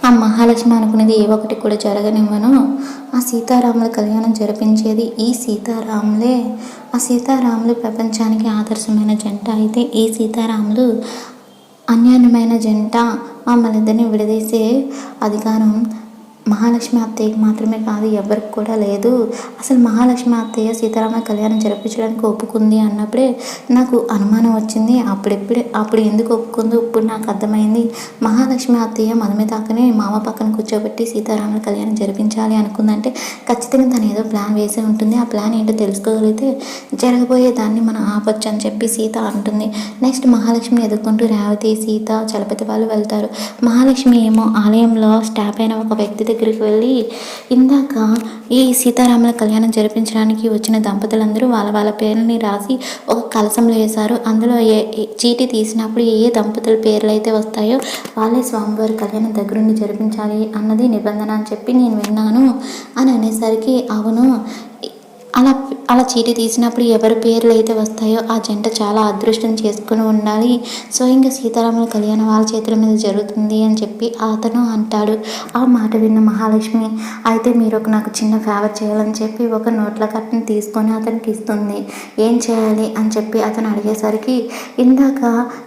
ఆ మహాలక్ష్మి అనుకునేది ఏ ఒకటి కూడా జరగనివ్వను. ఆ సీతారాముల కళ్యాణం జరిపించేది ఈ సీతారాములే. ఆ సీతారాములు ప్రపంచానికి ఆదర్శమైన జంట అయితే ఈ సీతారాములు అన్యోన్యమైన జంట. మమ్మల్నిద్దరిని విడదీసే అధికారం మహాలక్ష్మి అత్తయ్యకి మాత్రమే కాదు, ఎవరికి కూడా లేదు. అసలు మహాలక్ష్మి అత్తయ్య సీతారామ కళ్యాణం జరిపించడానికి ఒప్పుకుంది అన్నప్పుడే నాకు అనుమానం వచ్చింది. అప్పుడు ఎందుకు ఒప్పుకుందో ఇప్పుడు నాకు అర్థమైంది. మహాలక్ష్మి అత్తయ్య మధుమితాకని మామ పక్కన కూర్చోబెట్టి సీతారాముల కళ్యాణం జరిపించాలి అనుకుందంటే ఖచ్చితంగా తను ఏదో ప్లాన్ వేసే ఉంటుంది. ఆ ప్లాన్ ఏంటో తెలుసుకోగలిగితే జరగబోయే దాన్ని మనం ఆపొచ్చు అని చెప్పి సీత అంటుంది. నెక్స్ట్ మహాలక్ష్మిని ఎదుర్కొంటూ రేవతి, సీత, చలపతి వాళ్ళు వెళ్తారు. మహాలక్ష్మి ఏమో ఆలయంలో స్టాప్ అయిన ఒక వ్యక్తి దగ్గరికి వెళ్ళి, ఇందాక ఈ సీతారాముల కళ్యాణం జరిపించడానికి వచ్చిన దంపతులందరూ వాళ్ళ వాళ్ళ పేర్లని రాసి ఒక కలశంలో వేశారు. అందులో చీటీ తీసినప్పుడు ఏ దంపతుల పేర్లు అయితే వస్తాయో వాళ్ళే స్వామివారి కళ్యాణం దగ్గరుండి జరిపించాలి అన్నది నిబంధన అని చెప్పి నేను విన్నాను అని అనేసరికి, అవును, అలా చీటీ తీసినప్పుడు ఎవరి పేర్లు అయితే వస్తాయో ఆ జంట చాలా అదృష్టం చేసుకుని ఉండాలి. స్వయంగా సీతారాముల కళ్యాణం వాళ్ళ చేతుల మీద జరుగుతుంది అని చెప్పి అతను అంటాడు. ఆ మాట విన్న మహాలక్ష్మి, అయితే మీరు నాకు చిన్న ఫేవర్ చేయాలని చెప్పి ఒక నోట్ల కట్టని తీసుకొని అతనికి ఇస్తుంది. ఏం చేయాలి అని చెప్పి అతను అడిగేసరికి, ఇందాక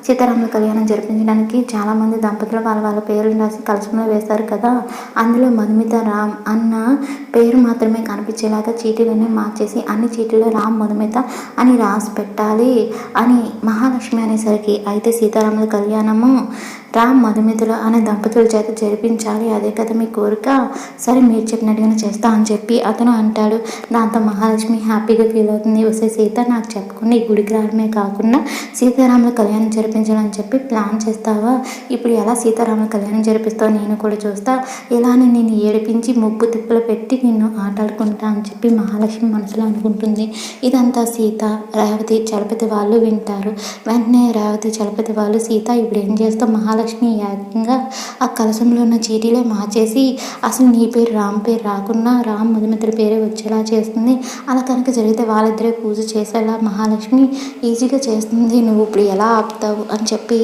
సీతారాముల కళ్యాణం జరిపించడానికి చాలామంది దంపతులు వాళ్ళ వాళ్ళ పేర్లు రాసి కలశంలో వేశారు కదా, అందులో మధుమిత రామ్ అన్న పేరు మాత్రమే కనిపించేలాగా చీటీలన్నీ మార్చేసి అన్ని చీటీలో రామ్ మధుమిత అని రాసి పెట్టాలి అని మహాలక్ష్మి అనేసరికి, అయితే సీతారాముల కళ్యాణము రామ్ మధుమితులు అనే దంపతుల చేత జరిపించాలి, అదే కదా మీ కోరిక, సరే మీరు చెప్పినట్టుగానే చేస్తా అని చెప్పి అతను అంటాడు. దాంతో మహాలక్ష్మి హ్యాపీగా ఫీల్ అవుతుంది. వస్తే సీత, నాకు చెప్పకుండా ఈ గుడికి రావడమే కాకుండా సీతారాముల కళ్యాణం జరిపించాలని చెప్పి ప్లాన్ చేస్తావా? ఇప్పుడు ఎలా సీతారాముల కళ్యాణం జరిపిస్తావు నేను కూడా చూస్తా, ఇలానే నేను ఏడిపించి ముప్పు తిప్పులు పెట్టి నిన్ను ఆటాడుకుంటా అని చెప్పి మహాలక్ష్మి మనసులో అనుకుంటుంది. ఇదంతా సీత, రేవతి, చలపతి వాళ్ళు వింటారు. వెంటనే రేవతి, చలపతి వాళ్ళు, సీత ఇప్పుడు ఏం చేస్తావు? మహాలక్ష్మి ఏకంగా ఆ కలశంలో ఉన్న చీటీలే మార్చేసి అసలు నీ పేరు రామ్ పేరు రాకుండా రామ్ మధుమిత్ర పేరే వచ్చేలా చేస్తుంది. అలా కనుక జరిగితే వాళ్ళిద్దరే పూజ చేసేలా మహాలక్ష్మి ఈజీగా చేస్తుంది. నువ్వు ఇప్పుడు ఎలా ఆపుతావు అని చెప్పి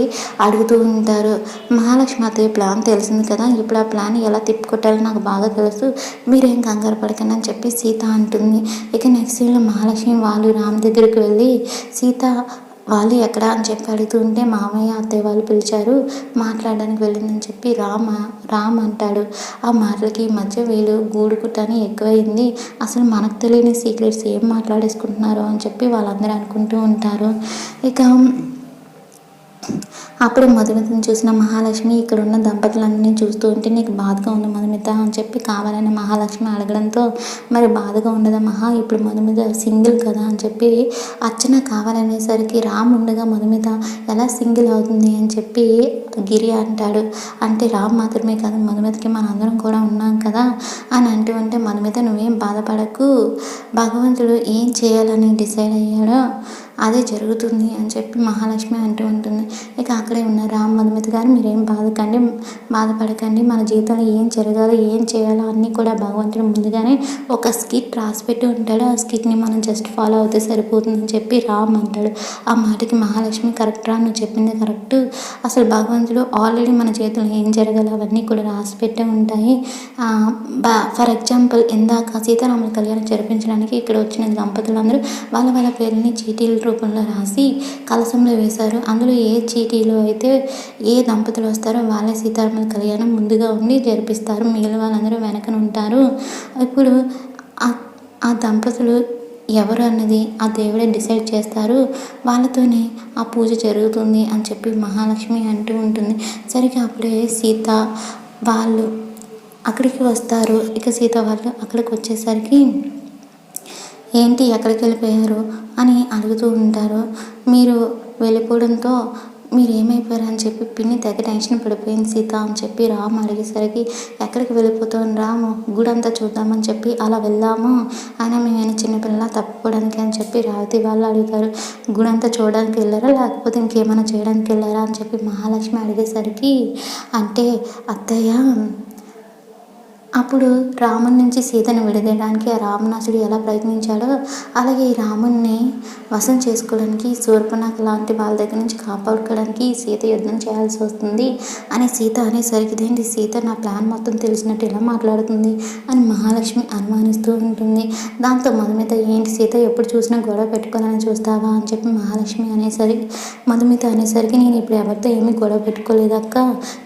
అడుగుతూ ఉంటారు. మహాలక్ష్మి అత్తయ్య ప్లాన్ తెలిసింది కదా, ఇప్పుడు ఆ ప్లాన్ ఎలా తిప్పుకొట్టాలో నాకు బాగా తెలుసు, మీరేం కంగారు పడకండి అని చెప్పి సీత అంటుంది. ఇక నెక్స్ట్ సీన్లో మహాలక్ష్మి వాళ్ళు రామ్ దగ్గరికి వెళ్ళి, సీత వాళ్ళు ఎక్కడ అని చెప్పి అడుగుతుంటే మామయ్య అత్తయ్య వాళ్ళు పిలిచారు, మాట్లాడడానికి వెళ్ళిందని చెప్పి రామ్ అంటాడు. ఆ మాటలకి మధ్య వీళ్ళు గూడుకుటని ఎక్కువైంది, అసలు మనకు తెలియని సీక్రెట్స్ ఏం మాట్లాడేసుకుంటున్నారు అని చెప్పి వాళ్ళందరూ అనుకుంటూ ఉంటారు. ఇక అప్పుడు మధుమితను చూసిన మహాలక్ష్మి ఇక్కడ ఉన్న దంపతులందరినీ చూస్తూ ఉంటే, నీకు బాధగా ఉంది మధుమిత అని చెప్పి కావాలని మహాలక్ష్మి అడగడంతో, మరి బాధగా ఉండదా మహా, ఇప్పుడు మధుమిత సింగిల్ కదా అని చెప్పి అర్చన కావాలనేసరికి, రామ్ ఉండగా మధుమిత ఎలా సింగిల్ అవుతుంది అని చెప్పి గిరి అంటాడు. అంటే రామ్ మాత్రమే కాదు మధుమితకి మనందరం కూడా ఉన్నాం కదా అని అంటూ ఉంటే, మధుమిత నువ్వేం బాధపడకు, భగవంతుడు ఏం చేయాలని డిసైడ్ అయ్యాడో అదే జరుగుతుంది అని చెప్పి మహాలక్ష్మి అంటూ ఉంటుంది. ఇక అక్కడే ఉన్న రామ్, మధుమిత గారు మీరేం బాధపడకండి, మన జీవితంలో ఏం జరగాలో ఏం చేయాలో అన్నీ కూడా భగవంతుడు ముందుగానే ఒక స్కిట్ రాసిపెట్టి ఉంటాడు, ఆ స్కిట్ని మనం జస్ట్ ఫాలో అవుతే సరిపోతుందని చెప్పి రామ్ అంటాడు. ఆ మాటకి మహాలక్ష్మి, కరెక్ట్ రా, నువ్వు చెప్పింది కరెక్ట్, అసలు భగవంతుడు ఆల్రెడీ మన జీవితంలో ఏం జరగాలో అవన్నీ కూడా రాసిపెట్టే ఉంటాయి. ఫర్ ఎగ్జాంపుల్ ఇందాక సీతారాముల కళ్యాణం జరిపించడానికి ఇక్కడ వచ్చిన దంపతులందరూ వాళ్ళ వాళ్ళ పేర్లని చీటీల రూపంలో రాసి కలశంలో వేశారు. అందులో ఏ చీటీలో అయితే ఏ దంపతులు వస్తారో వాళ్ళే సీతారాముల కళ్యాణం ముందుగా ఉండి జరిపిస్తారు, మిగిలిన వాళ్ళందరూ వెనకన ఉంటారు. ఇప్పుడు ఆ దంపతులు ఎవరు అన్నది ఆ దేవుడే డిసైడ్ చేస్తారు, వాళ్ళతోనే ఆ పూజ జరుగుతుంది అని చెప్పి మహాలక్ష్మి అంటూ ఉంటుంది. సరిగ్గా అప్పుడే సీత వాళ్ళు అక్కడికి వస్తారు. ఇక సీత వాళ్ళు అక్కడికి వచ్చేసరికి, ఏంటి ఎక్కడికి వెళ్ళిపోయారు అని అడుగుతూ ఉంటారు. మీరు వెళ్ళిపోవడంతో మీరు ఏమైపోయారు అని చెప్పి పిన్ని తెగ టెన్షన్ పడిపోయింది సీత అని చెప్పి రాము అడిగేసరికి, ఎక్కడికి వెళ్ళిపోతాం రాము, గుడంతా చూద్దామని చెప్పి అలా వెళ్దాము, అయినా మేమైనా చిన్నపిల్లలా తప్పుకోవడానికి అని చెప్పి రేవతి వాళ్ళు అడుగుతారు. గుడంతా చూడడానికి వెళ్ళారా లేకపోతే ఇంకేమైనా చేయడానికి వెళ్ళారా అని చెప్పి మహాలక్ష్మి అడిగేసరికి, అంటే అత్తయ్య అప్పుడు రాముడి నుంచి సీతను విడదీయడానికి ఆ రావణాసుడు ఎలా ప్రయత్నించాడో, అలాగే ఈ రాముడిని వశం చేసుకోవడానికి శూర్పణఖ లాంటి వాళ్ళ దగ్గర నుంచి కాపాడుకోవడానికి సీత యుద్ధం చేయాల్సి వస్తుంది అని సీత అనేసరికి, ఇదేంటి సీత నా ప్లాన్ మొత్తం తెలిసినట్టు ఎలా మాట్లాడుతుంది అని మహాలక్ష్మి అనుమానిస్తూ ఉంటుంది. దాంతో మధుమిత, ఏంటి సీత ఎప్పుడు చూసినా గొడవ పెట్టుకోవాలని చూస్తావా అని చెప్పి మధుమిత అనేసరికి, నేను ఇప్పుడు ఎవరితో ఏమీ గొడవ పెట్టుకోలేదక్క,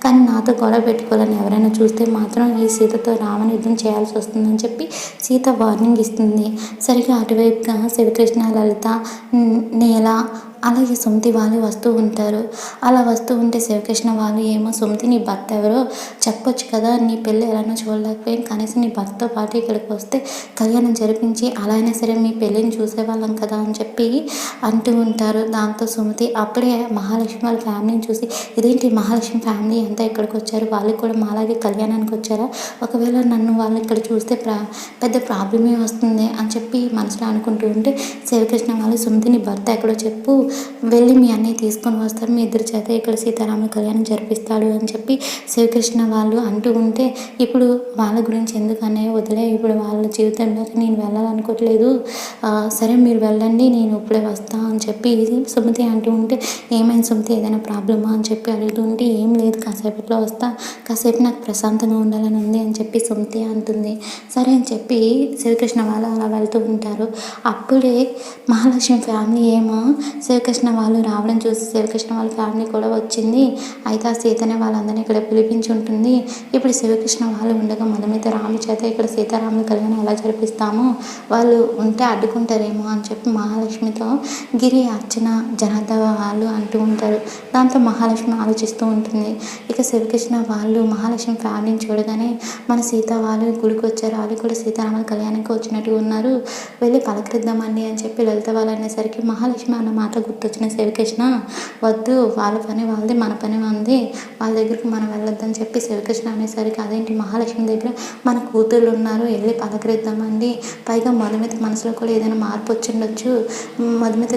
కానీ నాతో గొడవ పెట్టుకోవాలని ఎవరైనా చూస్తే మాత్రం ఈ సీతతో రావణ యుద్ధం చేయాల్సి వస్తుందని చెప్పి సీత వార్నింగ్ ఇస్తుంది. సరిగ్గా అటువైపుగా శివకృష్ణ, లలిత, నీల అలాగే సుమతి వాళ్ళు వస్తూ ఉంటారు. అలా వస్తూ ఉంటే శివకృష్ణ వాళ్ళు, ఏమో సుమతి నీ భర్త ఎవరో చెప్పొచ్చు కదా, నీ పెళ్ళి ఎలానో చూడలేకపోయాం, కనీసం నీ భర్తతో పాటు ఇక్కడికి వస్తే కళ్యాణం జరిపించి అలా అయినా సరే మీ పెళ్ళిని చూసేవాళ్ళం కదా అని చెప్పి అంటూ ఉంటారు. దాంతో సుమతి అప్పుడే మహాలక్ష్మి వాళ్ళ ఫ్యామిలీని చూసి, ఇదేంటి మహాలక్ష్మి ఫ్యామిలీ అంతా ఇక్కడికి వచ్చారు, వాళ్ళు కూడా మాలాగే కళ్యాణానికి వచ్చారా, ఒకవేళ నన్ను వాళ్ళు ఇక్కడ చూస్తే పెద్ద ప్రాబ్లమే వస్తుంది అని చెప్పి మనసులో అనుకుంటూ ఉంటే, శివకృష్ణ వాళ్ళు, సుమతిని భర్త ఎక్కడో చెప్పు, వెళ్ళి మీ అన్నయ్య తీసుకొని వస్తారు, మీ ఇద్దరి చేత ఇక్కడ సీతారాముల కళ్యాణం జరిపిస్తాడు అని చెప్పి శివకృష్ణ వాళ్ళు అంటూ ఉంటే, ఇప్పుడు వాళ్ళ గురించి ఎందుకు అన్నయ్య, వదిలే, ఇప్పుడు వాళ్ళ జీవితంలోకి నేను వెళ్ళాలనుకోవట్లేదు, సరే మీరు వెళ్ళండి, నేను ఇప్పుడే వస్తా అని చెప్పి సుమతి అంటూ ఉంటే, ఏమైంది సుమతి, ఏదైనా ప్రాబ్లమా అని చెప్పి అడుగుతుంటే, ఏం లేదు, కాసేపట్లో వస్తా, కాసేపు నాకు ప్రశాంతంగా ఉండాలని ఉంది అని చెప్పి సుమతి అంటుంది. సరే అని చెప్పి శ్రీకృష్ణ వాళ్ళు అలా వెళ్తూ ఉంటారు. అప్పుడే మహాలక్ష్మి ఫ్యామిలీ ఏమో శ్రీకృష్ణ వాళ్ళు రావడం చూసి శ్రీకృష్ణ వాళ్ళ ఫ్యామిలీ కూడా వచ్చింది. అయితే ఆ సీతనే వాళ్ళందరినీ ఇక్కడ పిలిపించి ఉంటుంది. ఇప్పుడు శ్రీకృష్ణ వాళ్ళు ఉండగా మధుమిత రాము చేత ఇక్కడ సీతారాముల కళ్యాణం ఎలా జరిపిస్తామో, వాళ్ళు ఉంటే అడ్డుకుంటారేమో అని చెప్పి మహాలక్ష్మితో గిరి, అర్చన, జనార్దన వాళ్ళు అంటూ ఉంటారు. దాంతో మహాలక్ష్మి ఆలోచిస్తూ ఉంటుంది. ఇక శ్రీకృష్ణ వాళ్ళు మహాలక్ష్మి ఫ్యామిలీని చూడగానే, మన సీత వాళ్ళు గుడికి వచ్చారు, వాళ్ళు కూడా సీతారాముల కళ్యాణానికి వచ్చినట్టుగా ఉన్నారు, వెళ్ళి పలకరిద్దామండి అని చెప్పి లలిత వాళ్ళు అనేసరికి, మహాలక్ష్మి అన్న మాట గుర్తొచ్చిన శ్రీకృష్ణ, వద్దు, వాళ్ళ పని వాళ్ళది, మన పని మనది, వాళ్ళ దగ్గరికి మనం వెళ్ళొద్దని చెప్పి శ్రీకృష్ణ అనేసరికి, అదేంటి మహాలక్ష్మి దగ్గర మన కూతుళ్ళు ఉన్నారు, వెళ్ళి పలకరిద్దామండి, పైగా మధుమిత మనసులో కూడా ఏదైనా మార్పు వచ్చిండొచ్చు, మధుమిత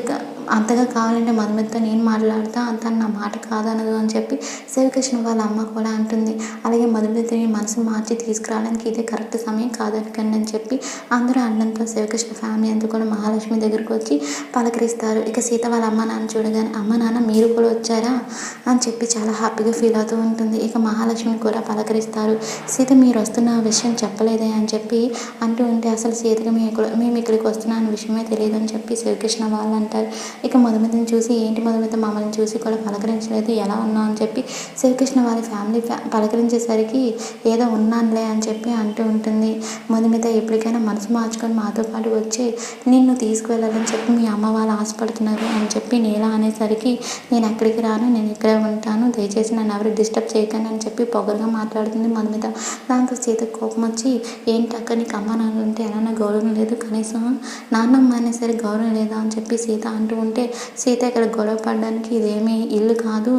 అంతగా కావాలంటే మధుమితతో నేను మాట్లాడతా, తను నా మాట కాదనదు అని చెప్పి శ్రీకృష్ణ వాళ్ళ అమ్మ కూడా అంటుంది. అలాగే మధుమితని మనసు మార్చి తీసుకురావడానికి ఇదే కరెక్ట్ సమయం కాదనకండి అని చెప్పి అందరూ అనడంతో శ్రీకృష్ణ ఫ్యామిలీ అంతా కూడా మహాలక్ష్మి దగ్గరికి వచ్చి పలకరిస్తారు. ఇక సీత వాళ్ళ అమ్మ నాన్న చూడగానే, అమ్మ నాన్న మీరు కూడా వచ్చారా అని చెప్పి చాలా హ్యాపీగా ఫీల్ అవుతూ ఉంటుంది. ఇక మహాలక్ష్మిని కూడా పలకరిస్తారు. సీత మీరు వస్తున్న విషయం చెప్పలేదే అని చెప్పి అంటూ ఉంటే, అసలు సీతకి మేము ఇక్కడికి వస్తున్నా అన్న విషయమే తెలియదు అని చెప్పి శ్రీకృష్ణ వాళ్ళు అంటారు. ఇక మధుమితని చూసి, ఏంటి మధుమిత మమ్మల్ని చూసి కూడా పలకరించలేదు, ఎలా ఉన్నావు అని చెప్పి శ్రీకృష్ణ వాళ్ళ ఫ్యామిలీ పలకరించేసరికి, ఏదో ఉన్నానులే అని చెప్పి అంటూ ఉంటుంది. మధుమిత ఎప్పటికైనా మనసు మార్చుకొని మాతో పాటు వచ్చి నిన్ను తీసుకువెళ్ళాలని చెప్పి మీ అమ్మ వాళ్ళు ఆశపడుతున్నారు అని చెప్పి నీల అనేసరికి, నేను ఎక్కడికి రాను, నేను ఇక్కడే ఉంటాను, దయచేసి నన్ను ఎవరు డిస్టర్బ్ చేయకండి అని చెప్పి పొగరుగా మాట్లాడుతుంది మధుమిత. దాంతో సీత కోపం వచ్చి, ఏంటి అక్క నీకు అమ్మ నాన్న ఉంటే ఎలానా గౌరవం లేదు, కనీసం నాన్నమ్మ అనేసరి గౌరవం లేదా అని చెప్పి సీత అంటూ ఉంటే, సీత ఇక్కడ గొడవ పడడానికి ఇదేమీ ఇల్లు కాదు,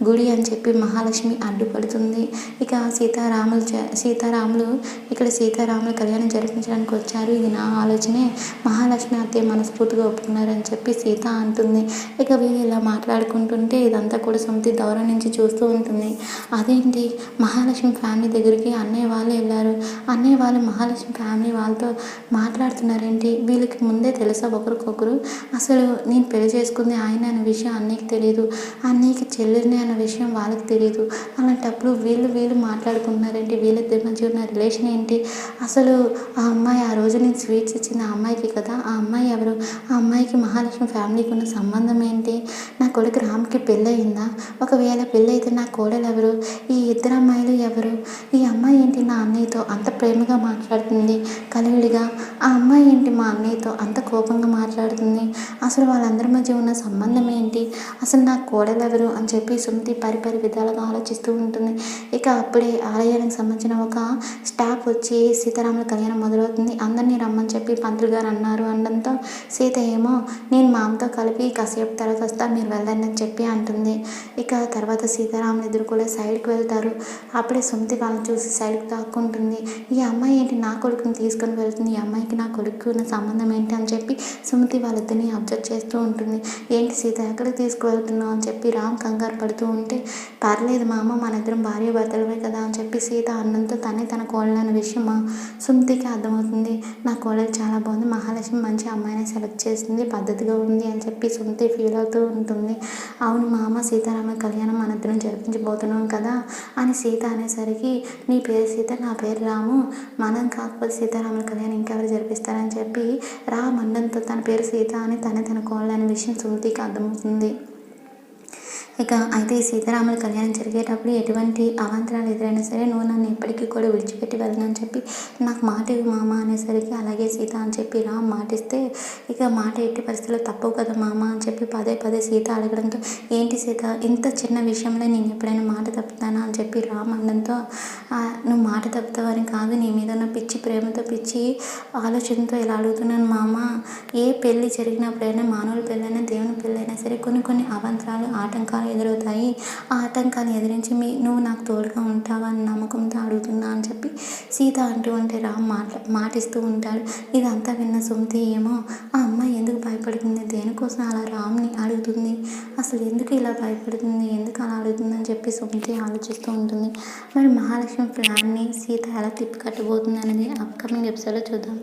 గుడి అని చెప్పి మహాలక్ష్మి అడ్డుపడుతుంది. ఇక సీతారాములు ఇక్కడ సీతారాముల కళ్యాణం జరిపించడానికి వచ్చారు, ఇది నా ఆలోచనే, మహాలక్ష్మి అత్తయ్య మనస్ఫూర్తిగా ఒప్పుకున్నారని చెప్పి సీత అంటుంది. ఇక వీళ్ళు ఇలా మాట్లాడుకుంటుంటే ఇదంతా కూడా సుమతి దూరం నుంచి చూస్తూ ఉంటుంది. అదేంటి మహాలక్ష్మి ఫ్యామిలీ దగ్గరికి అన్నయ్య వాళ్ళు వెళ్ళారు, అన్నయ్య వాళ్ళు మహాలక్ష్మి ఫ్యామిలీ వాళ్ళతో మాట్లాడుతున్నారేంటి, వీళ్ళకి ముందే తెలుసా ఒకరికొకరు, అసలు నేను పెళ్లి చేసుకుంది ఆయన అనే విషయం అన్నయ్యకి తెలియదు, అన్నయ్యకి చెల్లెల్ని అన్న విషయం వాళ్ళకి తెలియదు, అలాంటప్పుడు వీళ్ళు మాట్లాడుకుంటున్నారేంటి, వీళ్ళిద్దరి మధ్య ఉన్న రిలేషన్ ఏంటి, అసలు ఆ అమ్మాయి ఆ రోజు నేను స్వీట్స్ ఇచ్చింది ఆ అమ్మాయికి కదా, ఆ అమ్మాయి ఎవరు, ఆ అమ్మాయికి మహాలక్ష్మి ఫ్యామిలీకి ఉన్న సంబంధం ఏంటి, నా కొడుకు రామ్కి పెళ్ళయిందా, ఒకవేళ పెళ్ళైతే నా కోడలు ఎవరు, ఈ ఇద్దరు అమ్మాయిలు ఎవరు, ఈ అమ్మాయి ఏంటి నా అన్నయ్యతో అంత ప్రేమగా మాట్లాడుతుంది కలివిడిగా, ఆ అమ్మాయి ఏంటి మా అన్నయ్యతో అంత కోపంగా మాట్లాడుతుంది, అసలు వాళ్ళందరి మధ్య ఉన్న సంబంధం ఏంటి, అసలు నా కోడలు ఎవరు అని చెప్పి సుమతి పరిపరి విధాలుగా ఆలోచిస్తూ ఉంటుంది. ఇక అప్పుడే ఆలయానికి సంబంధించిన ఒక స్టాఫ్ వచ్చి సీతారాముల కళ్యాణం మొదలవుతుంది, అందరినీ రమ్మని చెప్పి పంతులు గారు అన్నారు అనడంతో సీత ఏమో, నేను మా అమ్మతో కలిపి కాసేపు తర్వాత వస్తా, మీరు వెళ్ళండి అని చెప్పి అంటుంది. ఇక తర్వాత సీతారాములు ఇద్దరు కూడా సైడ్కి వెళ్తారు. అప్పుడే సుమతి వాళ్ళని చూసి సైడ్కి తాక్కుంటుంది, ఈ అమ్మాయి ఏంటి నా కొడుకుని తీసుకొని వెళ్తుంది, ఈ అమ్మాయికి నా కొడుకు ఉన్న సంబంధం ఏంటి అని చెప్పి సుమతి వాళ్ళిద్దరిని అబ్జర్వ్ చేస్తూ ఉంటుంది. ఏంటి సీత ఎక్కడికి తీసుకువెళ్తున్నావు అని చెప్పి రామ్ కంగారు పడుతూ ఉంటే, పర్లేదు మామ, మన ఇద్దరం భార్య భర్తలమే కదా అని చెప్పి సీత అన్నంతో తన కోడలన్న విషయం సుమతికి అర్థమవుతుంది. నా కోడలు చాలా బాగుంది, మహాలక్ష్మి మంచి అమ్మాయిని సెలెక్ట్ చేసింది, పద్ధతిగా ఉంది అని చెప్పి సుమతి ఫీల్ అవుతూ ఉంటుంది. అవును మామ, సీతారామ కళ్యాణం మన ఇద్దరం జరిపించబోతున్నాం కదా అని సీత అనేసరికి, నీ పేరు సీత, నా పేరు రాము, మనం కాకపోతే సీతారాముల కళ్యాణం ఇంకెవరు జరిపిస్తారని చెప్పి రామ్ అన్నంతో తన పేరు సీత అని తన కోడలనే విషయం సుమతికి అర్థమవుతుంది. ఇక అయితే ఈ సీతారాముల కళ్యాణం జరిగేటప్పుడు ఎటువంటి అవాంతరాలు ఎదురైనా సరే నువ్వు నన్ను ఎప్పటికీ కూడా విడిచిపెట్టి వెళ్ళనని చెప్పి నాకు మాట ఇవ్వు మామ అనేసరికి, అలాగే సీత అని చెప్పి రామ్ మాటిస్తే, ఇక మాట ఎట్టి పరిస్థితుల్లో తప్పవు కదా మామ అని చెప్పి పదే సీత అడగడంతో, ఏంటి సీత ఇంత చిన్న విషయంలో నేను ఎప్పుడైనా మాట తప్పుతానా అని చెప్పి రామ్ అనడంతో, నువ్వు మాట తప్పుతావని కాదు, నీ మీద ఉన్న పిచ్చి ప్రేమతో, పిచ్చి ఆలోచనతో ఇలా అడుగుతున్నాను మామ. ఏ పెళ్ళి జరిగినప్పుడైనా, మానవుల పెళ్ళైనా దేవుని పెళ్ళైనా సరే కొన్ని అవాంతరాలు, ఆటంకాలు ఎదురవుతాయి. ఆ ఆటంకాన్ని ఎదిరించి నువ్వు నాకు తోడుగా ఉంటావా అని నమ్మకంతో అడుగుతున్నా అని చెప్పి సీత అంటూ ఉంటే రామ్ మాటిస్తూ ఉంటాడు. ఇదంతా విన్న సుమతి ఏమో, ఆ అమ్మాయి ఎందుకు భయపడుతుంది, దేనికోసం అలా రామ్ని అడుగుతుంది, అసలు ఎందుకు ఇలా భయపడుతుంది, ఎందుకు అలా అడుగుతుంది అని చెప్పి సుమతి ఆలోచిస్తూ ఉంటుంది. మరి మహాలక్ష్మి ప్లాన్ని సీత ఎలా తిప్పికట్టబోతుంది అనేది అప్కమింగ్ ఎపిసోడ్లో చూద్దాం.